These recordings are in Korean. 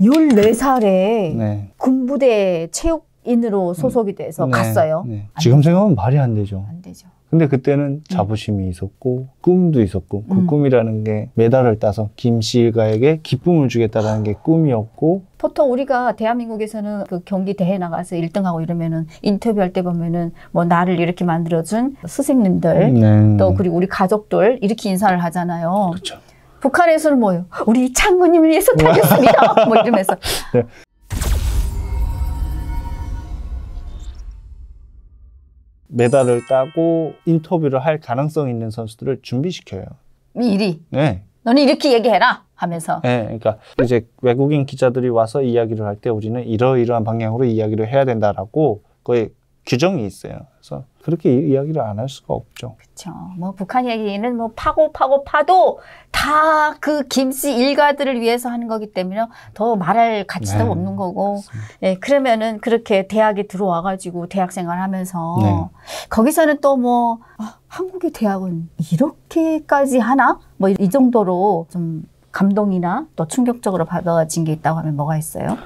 14살에 네. 군부대 체육인으로 소속이 돼서 네. 갔어요. 네. 지금 생각하면 말이 안 되죠. 안 되죠. 근데 그때는 자부심이 있었고 꿈도 있었고 그 꿈이라는 게 메달을 따서 김씨일가에게 기쁨을 주겠다라는 게 꿈이었고 보통 우리가 대한민국에서는 그 경기 대회 나가서 1등하고 이러면은 인터뷰할 때 보면은 뭐 나를 이렇게 만들어준 스승님들 네. 또 그리고 우리 가족들 이렇게 인사를 하잖아요. 그렇죠. 북한에서는 뭐예요? 우리 장군님을 위해서 타겠습니다. 뭐 이러면서. 네. 메달을 따고 인터뷰를 할 가능성 있는 선수들을 준비시켜요. 미리. 네. 너는 이렇게 얘기해라 하면서. 네. 그러니까 이제 외국인 기자들이 와서 이야기를 할 때 우리는 이러이러한 방향으로 이야기를 해야 된다라고 거의 규정이 있어요. 그래서 그렇게 이야기를 안 할 수가 없죠. 그렇죠. 뭐 북한 얘기는 뭐 파도 다 그 김씨 일가들을 위해서 하는 거기 때문에 더 말할 가치도 네. 없는 거고. 맞습니다. 예, 그러면은 그렇게 대학에 들어와가지고 대학 생활하면서 네. 거기서는 또 뭐 한국의 대학은 이렇게까지 하나? 뭐 이 정도로 좀 감동이나 또 충격적으로 받아진 게 있다고 하면 뭐가 있어요?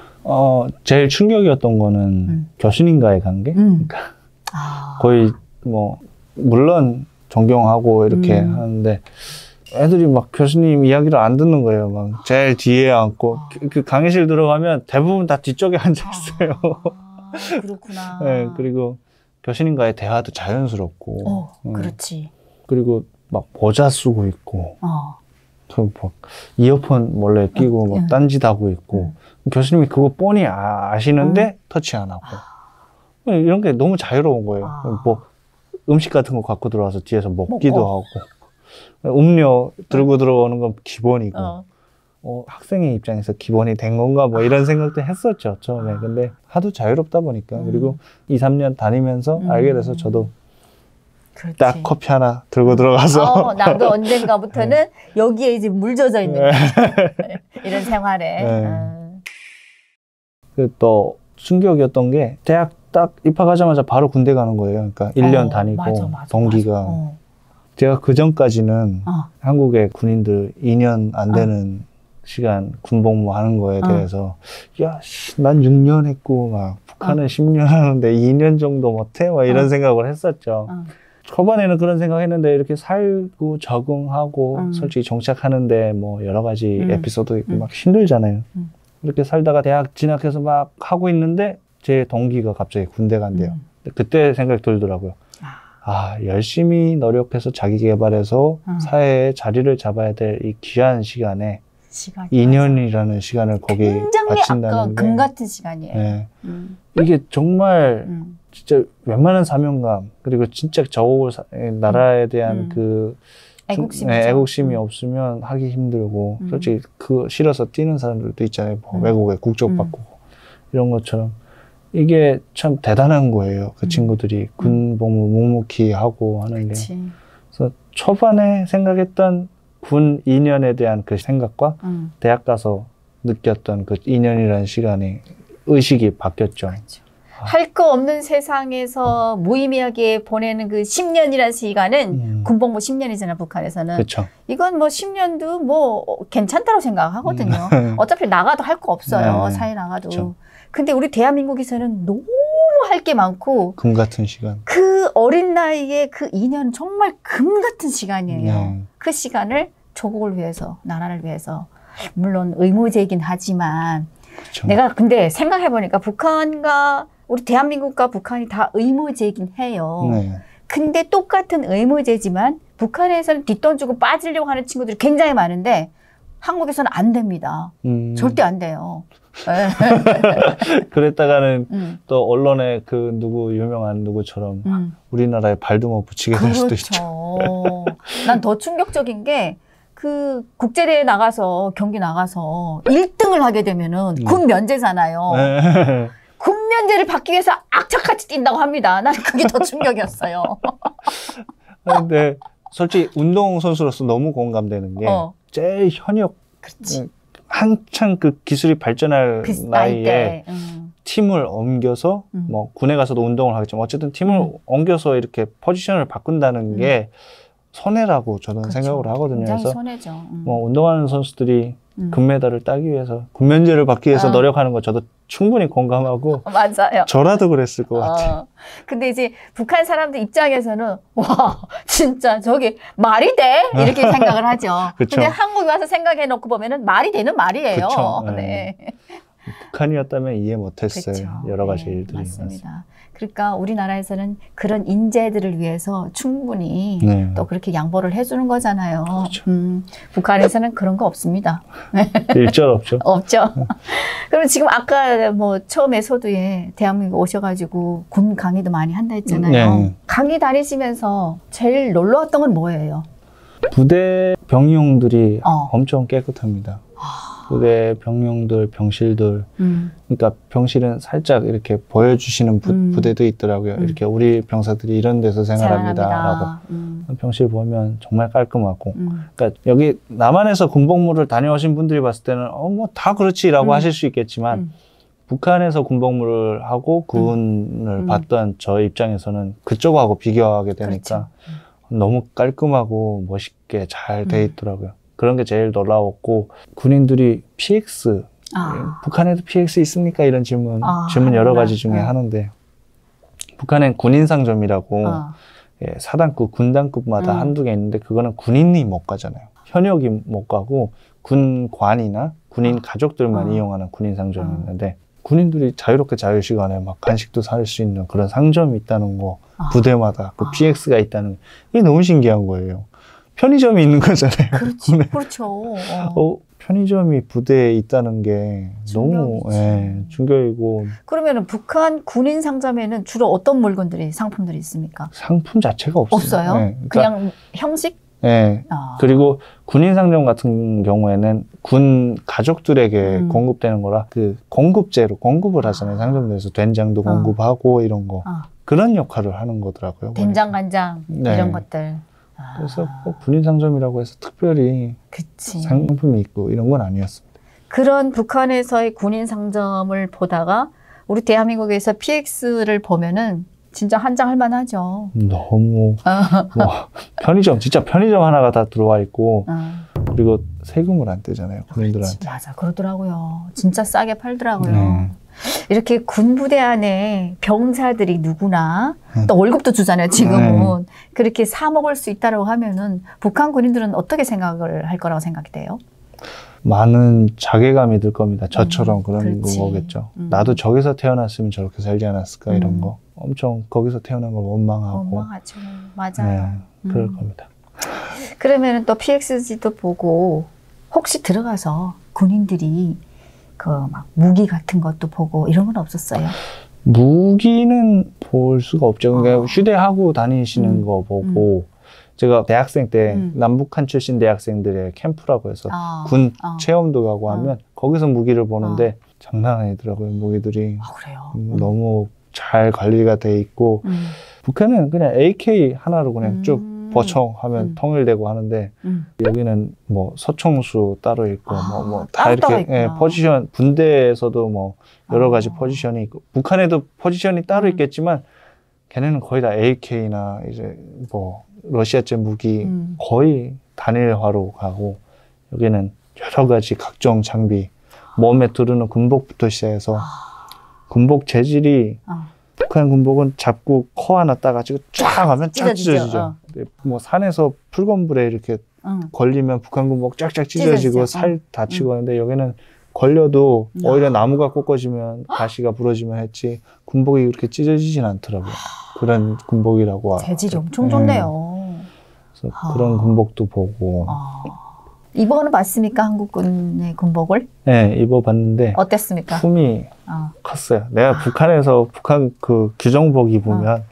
제일 충격이었던 거는 교수님과의 관계. 그러니까 거의 뭐 물론 존경하고 이렇게 하는데 애들이 막 교수님 이야기를 안 듣는 거예요. 막 제일 뒤에 앉고 그 강의실 들어가면 대부분 다 뒤쪽에 앉아 있어요. 그렇구나. 네, 그리고 교수님과의 대화도 자연스럽고. 그렇지. 그리고 막 모자 쓰고 있고. 그 막 이어폰 몰래 끼고 막 딴짓하고 있고. 교수님이 그거 뻔히 아시는데 터치 안 하고. 이런 게 너무 자유로운 거예요. 뭐 음식 같은 거 갖고 들어와서 뒤에서 먹기도 하고. 음료 들고 들어오는 건 기본이고. 학생의 입장에서 기본이 된 건가 뭐 이런 생각도 했었죠, 처음에. 근데 하도 자유롭다 보니까. 그리고 2, 3년 다니면서 알게 돼서 저도 그렇지. 딱 커피 하나 들고 들어가서. 나도 언젠가부터는 여기에 이제 물 젖어 있는 거지. 이런 생활에. 또 충격이었던 게 대학 딱 입학하자마자 바로 군대 가는 거예요. 그러니까 1년 다니고 동기가. 제가 그 전까지는 한국의 군인들 2년 안 되는 시간 군복무 하는 거에 대해서 야, 난 6년 했고 막 북한은 10년 하는데 2년 정도 못해? 막 이런 생각을 했었죠. 초반에는 그런 생각했는데 이렇게 살고 적응하고 솔직히 정착하는데 뭐 여러 가지 에피소드 있고 막 힘들잖아요. 이렇게 살다가 대학 진학해서 막 하고 있는데 제 동기가 갑자기 군대 간대요. 그때 생각이 들더라고요. 열심히 노력해서 자기 개발해서 사회에 자리를 잡아야 될 이 귀한 시간에 2년이라는 시간을 거기 바친다는 게 금 같은 시간이에요. 네. 이게 정말 진짜 웬만한 사명감 그리고 진짜 저 나라에 대한 그 애국심이 없으면 하기 힘들고 솔직히 그 싫어서 뛰는 사람들도 있잖아요. 뭐 외국에 국적 바꾸고 이런 것처럼 이게 참 대단한 거예요. 그 친구들이 군복무 묵묵히 하고 하는 게. 그래서 초반에 생각했던 군 2년에 대한 그 생각과 대학 가서 느꼈던 그 2년이라는 시간이 의식이 바뀌었죠. 그렇죠. 할 거 없는 세상에서 무의미하게 보내는 그 10년이라는 시간은 군복무 10년이잖아요, 북한에서는. 그렇죠. 이건 뭐 10년도 뭐 괜찮다고 생각하거든요. 어차피 나가도 할 거 없어요, 사회 나가도. 그쵸. 근데 우리 대한민국에서는 너무 할 게 많고 금 같은 시간. 그 어린 나이에 그 2년은 정말 금 같은 시간이에요. 그 시간을 조국을 위해서, 나라를 위해서 물론 의무제이긴 하지만 그쵸. 내가 근데 생각해보니까 북한과 우리 대한민국과 북한이 다 의무제이긴 해요. 근데 똑같은 의무제지만 북한에서는 뒷돈 주고 빠지려고 하는 친구들이 굉장히 많은데 한국에서는 안 됩니다. 절대 안 돼요. 그랬다가는 또 언론에 그 누구 유명한 누구처럼 우리나라에 발도 못 붙이게 될 수도 있죠. 난 더 충격적인 게 그 국제대회 나가서 경기 나가서 1등을 하게 되면은 군 면제잖아요. 군 면제를 받기 위해서 악착같이 뛴다고 합니다. 나는 그게 더 충격이었어요. 근데 솔직히 운동선수로서 너무 공감되는 게 제일 현역 한창 그 기술이 발전할 그 나이에 팀을 옮겨서 뭐 군에 가서도 운동을 하겠지만 어쨌든 팀을 옮겨서 이렇게 포지션을 바꾼다는 게 손해라고 저는 생각을 하거든요. 굉장히 그래서 손해죠. 뭐 운동하는 선수들이 금메달을 따기 위해서, 군면제를 받기 위해서 노력하는 거 저도 충분히 공감하고. 맞아요. 저라도 그랬을 것 같아요. 근데 이제 북한 사람들 입장에서는 와 진짜 저게 말이 돼? 이렇게 생각을 하죠. 근데 한국에 와서 생각해 놓고 보면은 말이 되는 말이에요. 네. 북한이었다면 이해 못했어요. 그쵸. 여러 가지 네, 일들이. 맞습니다. 그러니까 우리나라에서는 그런 인재들을 위해서 충분히 또 그렇게 양보를 해주는 거잖아요. 그렇죠. 북한에서는 그런 거 없습니다. 일절 없죠. 없죠. 그럼 지금 아까 뭐 처음에 서두에 대한민국 오셔가지고 군 강의도 많이 한다 했잖아요. 네. 강의 다니시면서 제일 놀라웠던 건 뭐예요? 부대 병용들이 엄청 깨끗합니다. 부대 병용들, 병실들. 그러니까 병실은 살짝 이렇게 보여주시는 부대도 있더라고요. 이렇게 우리 병사들이 이런 데서 생활합니다라고. 병실 보면 정말 깔끔하고. 그러니까 여기 남한에서 군복무를 다녀오신 분들이 봤을 때는 뭐 다 그렇지라고 하실 수 있겠지만 북한에서 군복무를 하고 군을 봤던 저 입장에서는 그쪽하고 비교하게 되니까 너무 깔끔하고 멋있게 잘 돼 있더라고요. 그런 게 제일 놀라웠고, 군인들이 PX, 북한에도 PX 있습니까? 이런 질문 여러 가지 중에 하는데, 북한엔 군인상점이라고 사단급, 군단급마다 한두 개 있는데 그거는 군인이 못 가잖아요. 현역이 못 가고 군관이나 군인 가족들만 이용하는 군인상점이 있는데, 군인들이 자유롭게 자유시간에 막 간식도 살 수 있는 그런 상점이 있다는 거, 부대마다 그 PX가 있다는 게, 이게 너무 신기한 거예요. 편의점이 있는 거잖아요. 그렇지, 그렇죠. 편의점이 부대에 있다는 게 너무 충격이고. 그러면은 북한 군인 상점에는 주로 어떤 물건들이, 상품들이 있습니까? 상품 자체가 없어요. 없어요? 그러니까, 그냥 형식? 네. 그리고 군인 상점 같은 경우에는 군 가족들에게 공급되는 거라 그 공급제로 공급을 하잖아요. 상점들에서 된장도 공급하고 이런 거. 그런 역할을 하는 거더라고요. 된장, 간장 이런 것들. 그래서 꼭 군인 상점이라고 해서 특별히 상품이 있고 이런 건 아니었습니다. 그런 북한에서의 군인 상점을 보다가 우리 대한민국에서 PX를 보면은 진짜 한장 할만하죠. 너무 뭐 편의점, 진짜 편의점 하나가 다 들어와 있고 그리고 세금을 안 떼잖아요, 군인들한테. 그렇지, 맞아, 그러더라고요. 진짜 싸게 팔더라고요. 이렇게 군부대 안에 병사들이 누구나 또 월급도 주잖아요, 지금은. 그렇게 사 먹을 수 있다고 하면은 북한 군인들은 어떻게 생각을 할 거라고 생각이 돼요? 많은 자괴감이 들 겁니다. 저처럼 그런 거겠죠. 나도 저기서 태어났으면 저렇게 살지 않았을까 이런 거. 엄청 거기서 태어난 걸 원망하고. 원망하죠. 맞아요. 그럴 겁니다. 그러면은 또 PXG도 보고 혹시 들어가서 군인들이 그 막 무기 같은 것도 보고 이런 건 없었어요? 무기는 볼 수가 없죠. 그러니까 휴대하고 다니시는 거 보고 제가 대학생 때 남북한 출신 대학생들의 캠프라고 해서 군 체험도 가고 하면 거기서 무기를 보는데 장난 아니더라고요. 무기들이. 그래요? 너무 잘 관리가 돼 있고 북한은 그냥 AK 하나로 그냥 쭉 보청하면 통일되고 하는데 여기는 뭐 소총수 따로 있고 뭐 다 이렇게 포지션, 군대에서도 뭐 여러 가지 포지션이 있고 북한에도 포지션이 따로 있겠지만 걔네는 거의 다 AK나 이제 뭐 러시아제 무기 거의 단일화로 가고 여기는 여러 가지 각종 장비 몸에 두르는 군복부터 시작해서 군복 재질이 북한 군복은 잡고 코 하나 따가지고 쫙 하면 쫙 찢어지죠. 뭐 산에서 붉은불에 이렇게 걸리면 북한 군복 쫙쫙 찢어지고 살 다치고 하는데 여기는 걸려도 오히려 나무가 꺾어지면 가시가 부러지면 했지 군복이 그렇게 찢어지진 않더라고요. 그런 군복이라고. 재질이 엄청 좋네요. 그래서 그런 군복도 보고. 입어는 봤습니까? 한국군의 군복을? 네, 입어봤는데 어땠습니까? 품이 컸어요. 내가 북한에서 북한 그 규정복 입으면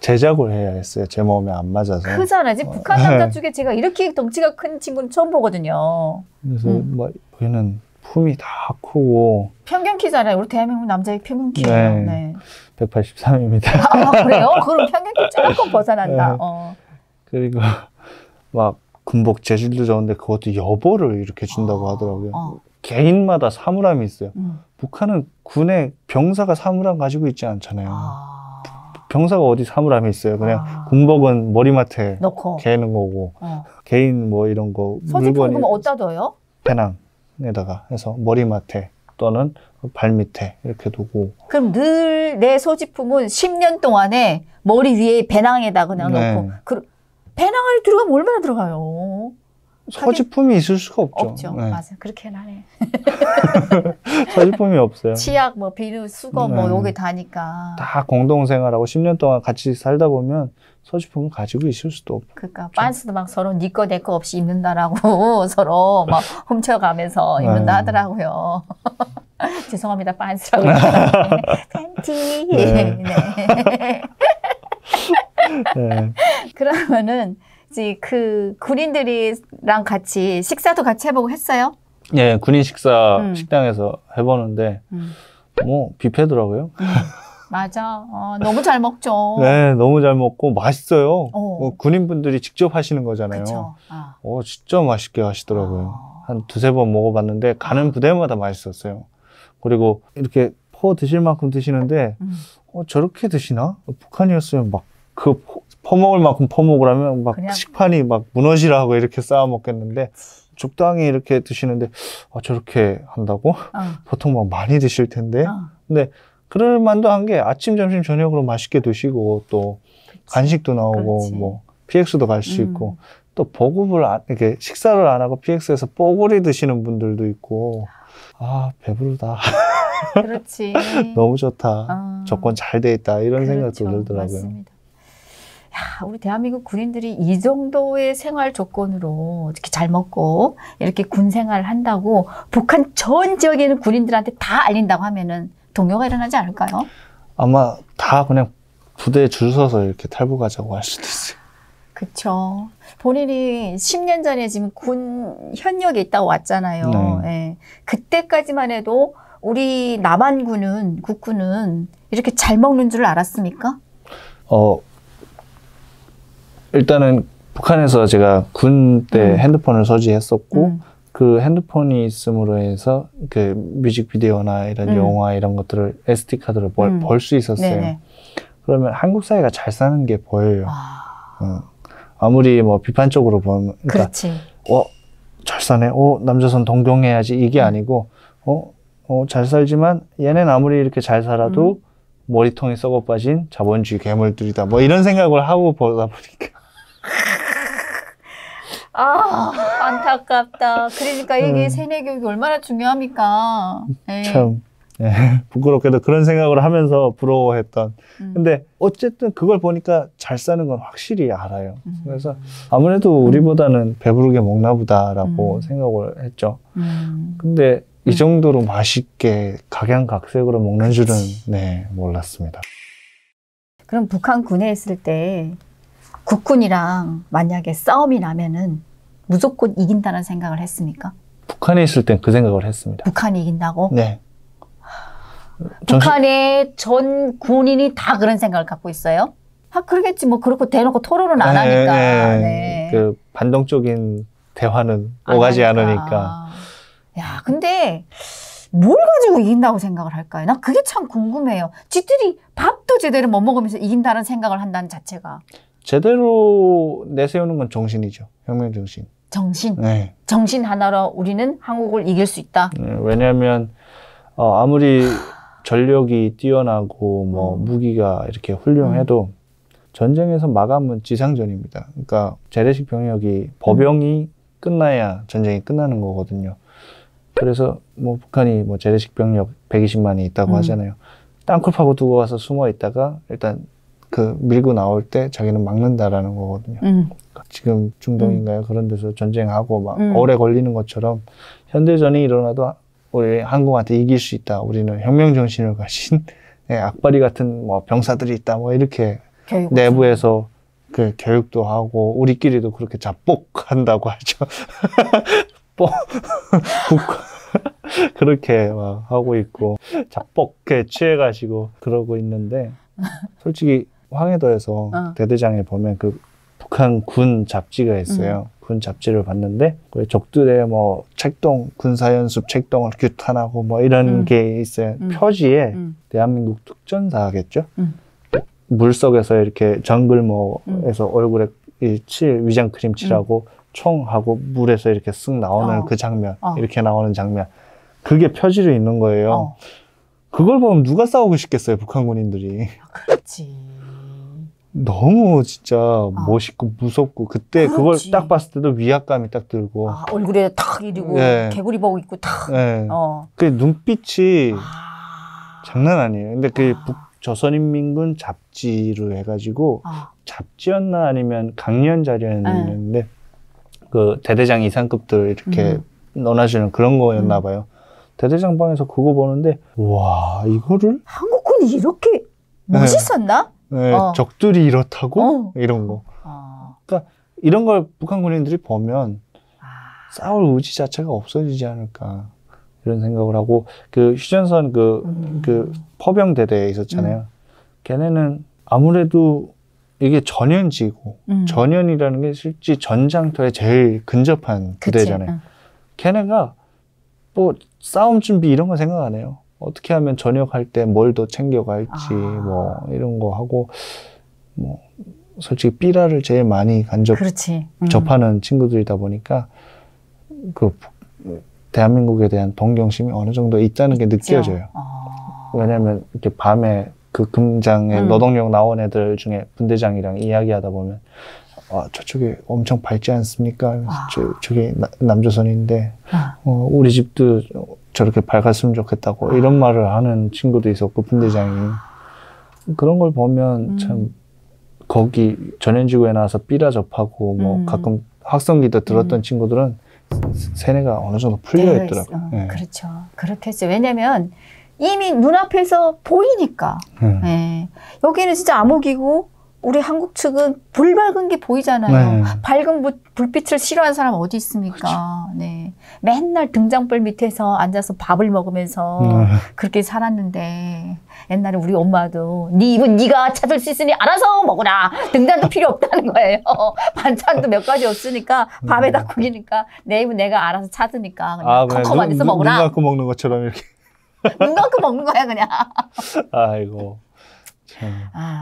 제작을 해야 했어요. 제 몸에 안 맞아서. 크잖아요. 북한 남자 중에 제가 이렇게 덩치가 큰 친구는 처음 보거든요. 그래서 뭐 여기는 품이 다 크고. 평균 키잖아요. 우리 대한민국 남자의 평균 키예요. 네. 183입니다. 그래요? 그럼 평균 키 조금 벗어난다. 그리고 막 군복 재질도 좋은데 그것도 여보를 이렇게 준다고 하더라고요. 개인마다 사물함이 있어요. 북한은 군에 병사가 사물함 가지고 있지 않잖아요. 병사가 어디 사물함이 있어요. 그냥 군복은 머리맡에 넣고 개는 거고 개인 뭐 이런 거 소지품 그럼 어디다 둬요? 배낭. 배낭에다가 해서 머리맡에 또는 발밑에 이렇게 두고. 그럼 늘 내 소지품은 10년 동안에 머리 위에 배낭에다 그냥 놓고 배낭을 들어가면 얼마나 들어가요? 소지품이 있을 수가 없죠. 없죠. 맞아. 그렇게 하네. 소지품이 없어요. 치약, 뭐 비누, 수건 뭐 요게 다니까. 다 공동생활하고 10년 동안 같이 살다 보면 소지품을 가지고 있을 수도 없고. 그러니까 빤스도 막 서로 니 거 내 거 없이 입는다라고 서로 막 훔쳐가면서 입는다 하더라고요. 죄송합니다. 빤스라고. 팬티. 네. 네. 그러면은 이제 그 군인들이랑 같이 식사도 같이 해보고 했어요? 예, 군인 식사 식당에서 해보는데 뭐 뷔페더라고요. 맞아. 너무 잘 먹죠. 네, 너무 잘 먹고 맛있어요. 군인분들이 직접 하시는 거잖아요. 그쵸. 진짜 맛있게 하시더라고요. 한 두세 번 먹어봤는데 가는 부대마다 맛있었어요. 그리고 이렇게 퍼 드실 만큼 드시는데 저렇게 드시나? 북한이었으면 막 그 퍼먹을 만큼 퍼먹으라면 막 그냥... 식판이 막 무너지라 하고 이렇게 쌓아 먹겠는데 적당히 이렇게 드시는데 저렇게 한다고? 보통 막 많이 드실 텐데. 근데 그럴 만도 한 게 아침, 점심, 저녁으로 맛있게 드시고 또 그치. 간식도 나오고 그렇지. 뭐 PX도 갈 수 있고 또 보급을 이렇게 식사를 안 하고 PX에서 뽀글이 드시는 분들도 있고 배부르다. 그렇지. 너무 좋다. 조건 잘 돼 있다. 이런 생각도 들더라고요. 맞습니다. 야, 우리 대한민국 군인들이 이 정도의 생활 조건으로 이렇게 잘 먹고 이렇게 군 생활을 한다고 북한 전 지역에 있는 군인들한테 다 알린다고 하면은 동요가 일어나지 않을까요? 아마 다 그냥 부대에 줄 서서 이렇게 탈북하자고 할 수도 있어요. 그렇죠. 본인이 10년 전에 지금 군 현역에 있다고 왔잖아요. 네. 네. 그때까지만 해도 우리 남한군은 국군은 이렇게 잘 먹는 줄 알았습니까? 일단은 북한에서 제가 군 때 핸드폰을 소지했었고 그 핸드폰이 있음으로 해서 그 뮤직비디오나 이런 영화 이런 것들을 SD 카드로 볼 수 있었어요. 네네. 그러면 한국 사회가 잘 사는 게 보여요. 아무리 뭐 비판적으로 보면 그러니까 잘 사네. 남조선 동경해야지 이게 아니고 잘 살지만 얘는 아무리 이렇게 잘 살아도 머리통이 썩어 빠진 자본주의 괴물들이다. 뭐 이런 생각을 하고 보다 보니까 안타깝다. 그러니까 이게 세뇌 교육이 얼마나 중요합니까? 참 부끄럽게도 그런 생각을 하면서 부러워했던. 근데 어쨌든 그걸 보니까 잘 사는 건 확실히 알아요. 그래서 아무래도 우리보다는 배부르게 먹나 보다라고 생각을 했죠. 근데 이 정도로 맛있게 각양각색으로 먹는 줄은 몰랐습니다. 그럼 북한 군에 있을 때 국군이랑 만약에 싸움이 나면은 무조건 이긴다는 생각을 했습니까? 북한에 있을 땐 그 생각을 했습니다. 북한이 이긴다고? 네. 북한의 전 군인이 다 그런 생각을 갖고 있어요? 그러겠지. 뭐 그렇고 대놓고 토론은 안 하니까. 네. 그 반동적인 대화는 오가지 않으니까. 야, 근데 뭘 가지고 이긴다고 생각을 할까요? 난 그게 참 궁금해요. 지들이 밥도 제대로 못 먹으면서 이긴다는 생각을 한다는 자체가. 제대로 내세우는 건 정신이죠. 혁명 정신. 정신? 네. 정신 하나로 우리는 한국을 이길 수 있다? 왜냐하면 아무리 전력이 뛰어나고 뭐 무기가 이렇게 훌륭해도 전쟁에서 마감은 지상전입니다. 그러니까 재래식 병력이 보병이 끝나야 전쟁이 끝나는 거거든요. 그래서 뭐 북한이 뭐 재래식 병력 120만이 있다고 하잖아요. 땅굴 파고 두고 와서 숨어 있다가 일단 그 밀고 나올 때 자기는 막는다라는 거거든요. 지금 중동인가요? 그런 데서 전쟁하고 막 오래 걸리는 것처럼 현대전이 일어나도 우리 한국한테 이길 수 있다. 우리는 혁명 정신을 가진 악바리 같은 뭐 병사들이 있다. 뭐 이렇게 내부에서 그 교육도 하고 우리끼리도 그렇게 자뻑한다고 하죠. 그렇게 막 하고 있고 자뻑에 취해가지고 그러고 있는데 솔직히 황해도에서 대대장에 보면 그 북한 군 잡지가 있어요. 군 잡지를 봤는데 적들의 뭐 책동 군사연습 책동을 규탄하고 뭐 이런 게 있어요. 표지에 대한민국 특전사겠죠. 물속에서 이렇게 정글모에서 얼굴에 위장 크림 칠하고 총하고 물에서 이렇게 쓱 나오는 그 장면, 이렇게 나오는 장면. 그게 표지로 있는 거예요. 그걸 보면 누가 싸우고 싶겠어요, 북한 군인들이. 그렇지. 너무 진짜 멋있고 무섭고, 그때 그걸 딱 봤을 때도 위압감이 딱 들고. 얼굴에 탁 이리고, 네. 개구리 보고 있고 탁. 네. 그 눈빛이 장난 아니에요. 근데 그 조선인민군 잡지로 해가지고, 잡지였나 아니면 강연 자료였는데, 그 대대장 이상급들 이렇게 논하시는 그런 거였나 봐요. 대대장 방에서 그거 보는데, 와, 이거를? 한국군이 이렇게 멋있었나? 네, 적들이 이렇다고? 이런 거. 그러니까 이런 걸 북한 군인들이 보면 싸울 의지 자체가 없어지지 않을까, 이런 생각을 하고, 그 휴전선 그 포병대대에 있었잖아요. 걔네는 아무래도 이게 전현지고, 전현이라는 게 실제 전장터에 제일 근접한 부대잖아요. 걔네가 뭐 싸움 준비 이런 거 생각 안 해요. 어떻게 하면 전역할 때 뭘 더 챙겨갈지, 뭐 이런 거 하고, 뭐 솔직히 삐라를 제일 많이 접하는 친구들이다 보니까 그 대한민국에 대한 동경심이 어느 정도 있다는 게 느껴져요. 왜냐면 이렇게 밤에 그 금장에 노동력 나온 애들 중에 분대장이랑 이야기하다 보면, 저쪽에 엄청 밝지 않습니까? 저게 남조선인데, 우리 집도 저렇게 밝았으면 좋겠다고, 이런 말을 하는 친구도 있었고, 분대장이. 그런 걸 보면 참, 거기 전현지구에 나와서 삐라 접하고, 뭐 가끔 확성기도 들었던 친구들은 세뇌가 어느 정도 풀려 있더라고요. 네. 그렇죠. 그렇겠죠. 왜냐면 이미 눈앞에서 보이니까. 네. 여기는 진짜 암흑이고, 우리 한국 측은 불 밝은 게 보이잖아요. 밝은 불빛을 싫어하는 사람 어디 있습니까? 그렇죠. 네. 맨날 등장불 밑에서 앉아서 밥을 먹으면서 그렇게 살았는데, 옛날에 우리 엄마도 네 입은 네가 찾을 수 있으니 알아서 먹어라. 등잔도 필요 없다는 거예요. 반찬도 몇 가지 없으니까 밥에다 국이니까 내 입은 내가 알아서 찾으니까 그냥 컴컴 앉아서 먹어라. 눈 감고 먹는 것처럼 이렇게. 눈 감고 먹는 거야 그냥. 아이고.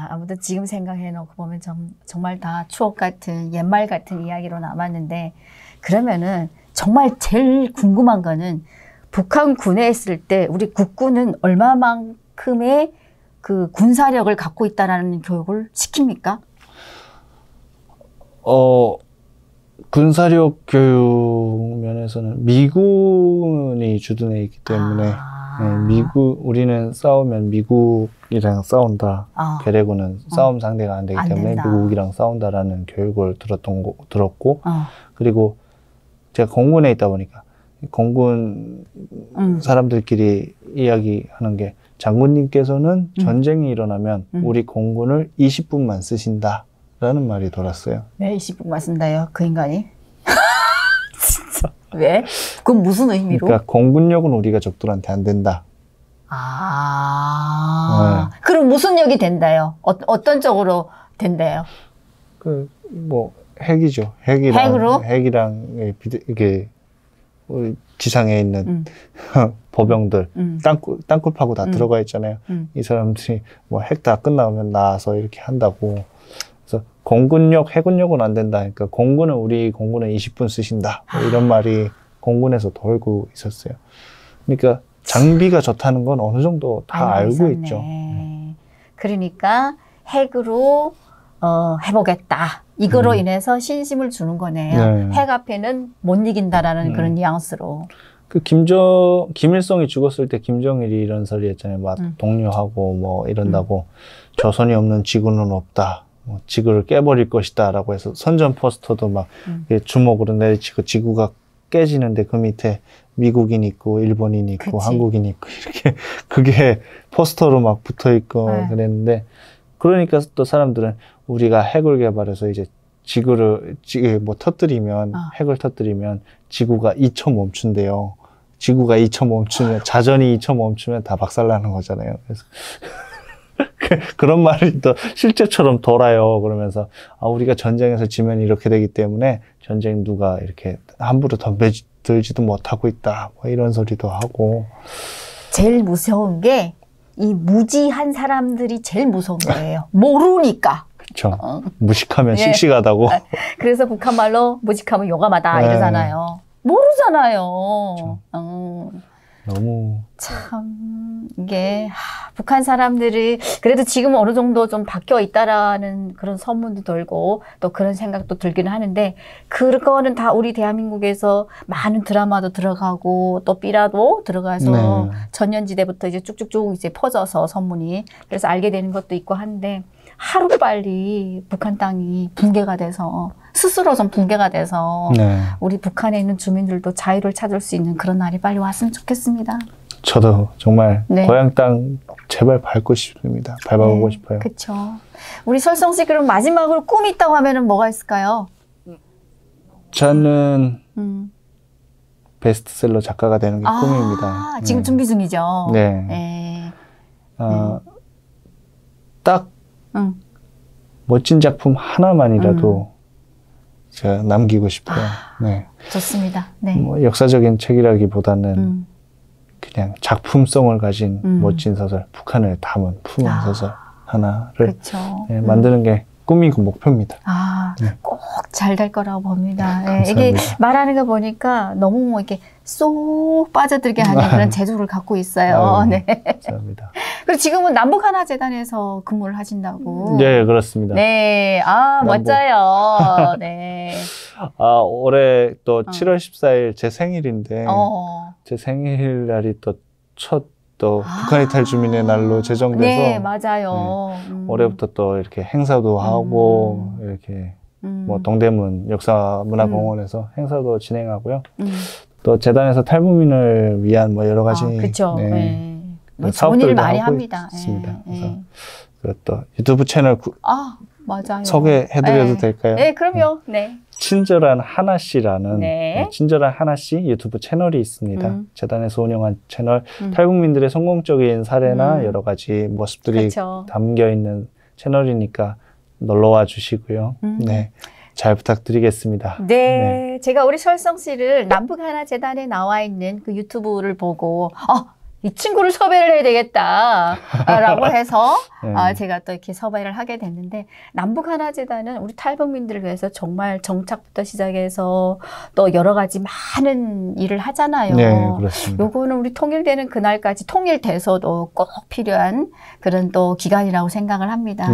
아무튼 지금 생각해놓고 보면 정말 다 추억 같은, 옛말 같은 이야기로 남았는데, 그러면은 정말 제일 궁금한 거는 북한 군에 있을 때 우리 국군은 얼마만큼의 그 군사력을 갖고 있다라는 교육을 시킵니까? 군사력 교육 면에서는 미군이 주둔해 있기 때문에, 우리는 싸우면 미국이랑 싸운다. 괴뢰군은 싸움 상대가 안 되기 때문에 미국이랑 싸운다라는 교육을 들었고, 그리고 제가 공군에 있다 보니까 공군 사람들끼리 이야기하는 게, 장군님께서는 전쟁이 일어나면 우리 공군을 20분만 쓰신다라는 말이 돌았어요. 왜 20분만 쓴다요? 그 인간이? 진짜. 왜? 그건 무슨 의미로? 그러니까 공군력은 우리가 적들한테 안 된다. 그럼 무슨 역이 된다요? 어떤 쪽으로 된다요? 뭐 핵이죠. 핵이랑 이게 지상에 있는 보병들, 땅굴 파고 다 들어가 있잖아요. 이 사람들이 뭐 핵 다 끝나면 나와서 이렇게 한다고. 그래서 공군력, 해군력은 안 된다. 그러니까 우리 공군은 20분 쓰신다. 뭐 이런 말이 공군에서 돌고 있었어요. 그러니까 장비가 좋다는 건 어느 정도 다 알고 있죠. 그러니까 핵으로 해보겠다. 이거로 인해서 신심을 주는 거네요. 핵 앞에는 못 이긴다라는 그런 뉘앙스로. 김일성이 죽었을 때 김정일이 이런 소리 했잖아요. 막 독려하고 뭐 이런다고. 조선이 없는 지구는 없다. 뭐 지구를 깨버릴 것이다. 라고 해서 선전 포스터도 막 주먹으로 내리치고 지구가 깨지는데 그 밑에 미국인 있고 일본인 있고 한국인 있고 이렇게 그게 포스터로 막 붙어 있고 그랬는데, 그러니까 또 사람들은 우리가 핵을 개발해서 이제 지구를 터뜨리면 핵을 터뜨리면 지구가 2초 멈춘대요. 지구가 2초 멈추면, 자전이 2초 멈추면 다 박살나는 거잖아요. 그래서 그런 말이 또 실제처럼 돌아요. 그러면서 우리가 전쟁에서 지면 이렇게 되기 때문에 전쟁 누가 이렇게 함부로 덤벼들지도 못하고 있다. 뭐 이런 소리도 하고. 제일 무서운 게 이 무지한 사람들이 제일 무서운 거예요. 모르니까. 그렇죠. 무식하면 씩씩하다고. 그래서 북한말로 무식하면 용감하다 이러잖아요. 모르잖아요. 너무 참 이게 북한 사람들이 그래도 지금 어느 정도 좀 바뀌어 있다라는 그런 소문도 돌고 또 그런 생각도 들기는 하는데 그거는 다 우리 대한민국에서 많은 드라마도 들어가고 또 삐라도 들어가서 전년지대부터 이제 쭉쭉쭉 이제 퍼져서 소문이 그래서 알게 되는 것도 있고 한데 하루빨리 북한 땅이 붕괴가 돼서 스스로 좀 붕괴가 돼서 우리 북한에 있는 주민들도 자유를 찾을 수 있는 그런 날이 빨리 왔으면 좋겠습니다. 저도 정말 고향 땅 제발 밟고 싶습니다. 밟아보고 싶어요. 그렇죠. 우리 설성 씨 그럼 마지막으로 꿈이 있다고 하면은 뭐가 있을까요? 저는 베스트셀러 작가가 되는 게 꿈입니다. 지금 준비 중이죠. 딱 멋진 작품 하나만이라도 제가 남기고 싶어요. 좋습니다. 뭐 역사적인 책이라기보다는 그냥 작품성을 가진 멋진 소설, 북한을 담은 품은 소설 하나를 만드는 게 꿈이고 목표입니다. 꼭 잘 될 거라고 봅니다. 이게 말하는 거 보니까 너무 이렇게 쏙 빠져들게 하는 그런 재주를 갖고 있어요. 감사합니다. 그리고 지금은 남북하나재단에서 근무를 하신다고. 네, 그렇습니다. 멋져요. 올해 또 7월 14일 제 생일인데 제 생일날이 또 첫 북한 이탈 주민의 날로 제정돼서 맞아요. 올해부터 또 이렇게 행사도 하고 이렇게 뭐 동대문 역사문화공원에서 행사도 진행하고요. 또 재단에서 탈북민을 위한 뭐 여러 가지 좋은 일 많이 합니다. 있습니다. 그래서 또 유튜브 채널 맞아요. 소개해드려도 될까요? 네, 그럼요. 친절한 하나씨라는 친절한 하나씨 유튜브 채널이 있습니다. 재단에서 운영한 채널 탈북민들의 성공적인 사례나 여러 가지 모습들이 담겨 있는 채널이니까 놀러와 주시고요. 잘 부탁드리겠습니다. 제가 우리 설성 씨를 남북하나재단에 나와 있는 그 유튜브를 보고 이 친구를 섭외를 해야 되겠다라고 해서 제가 또 이렇게 섭외를 하게 됐는데 남북하나재단은 우리 탈북민들을 위해서 정말 정착부터 시작해서 또 여러 가지 많은 일을 하잖아요. 그렇습니다. 요거는 우리 통일되는 그날까지 통일돼서도 꼭 필요한 그런 또 기간이라고 생각을 합니다.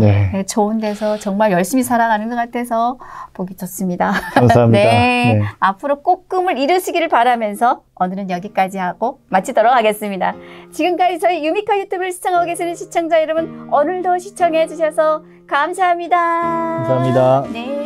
좋은 데서 정말 열심히 살아가는 것 같아서 보기 좋습니다. 감사합니다. 앞으로 꼭 꿈을 이루시기를 바라면서 오늘은 여기까지 하고 마치도록 하겠습니다. 지금까지 저희 유미카 유튜브를 시청하고 계시는 시청자 여러분 오늘도 시청해 주셔서 감사합니다. 감사합니다.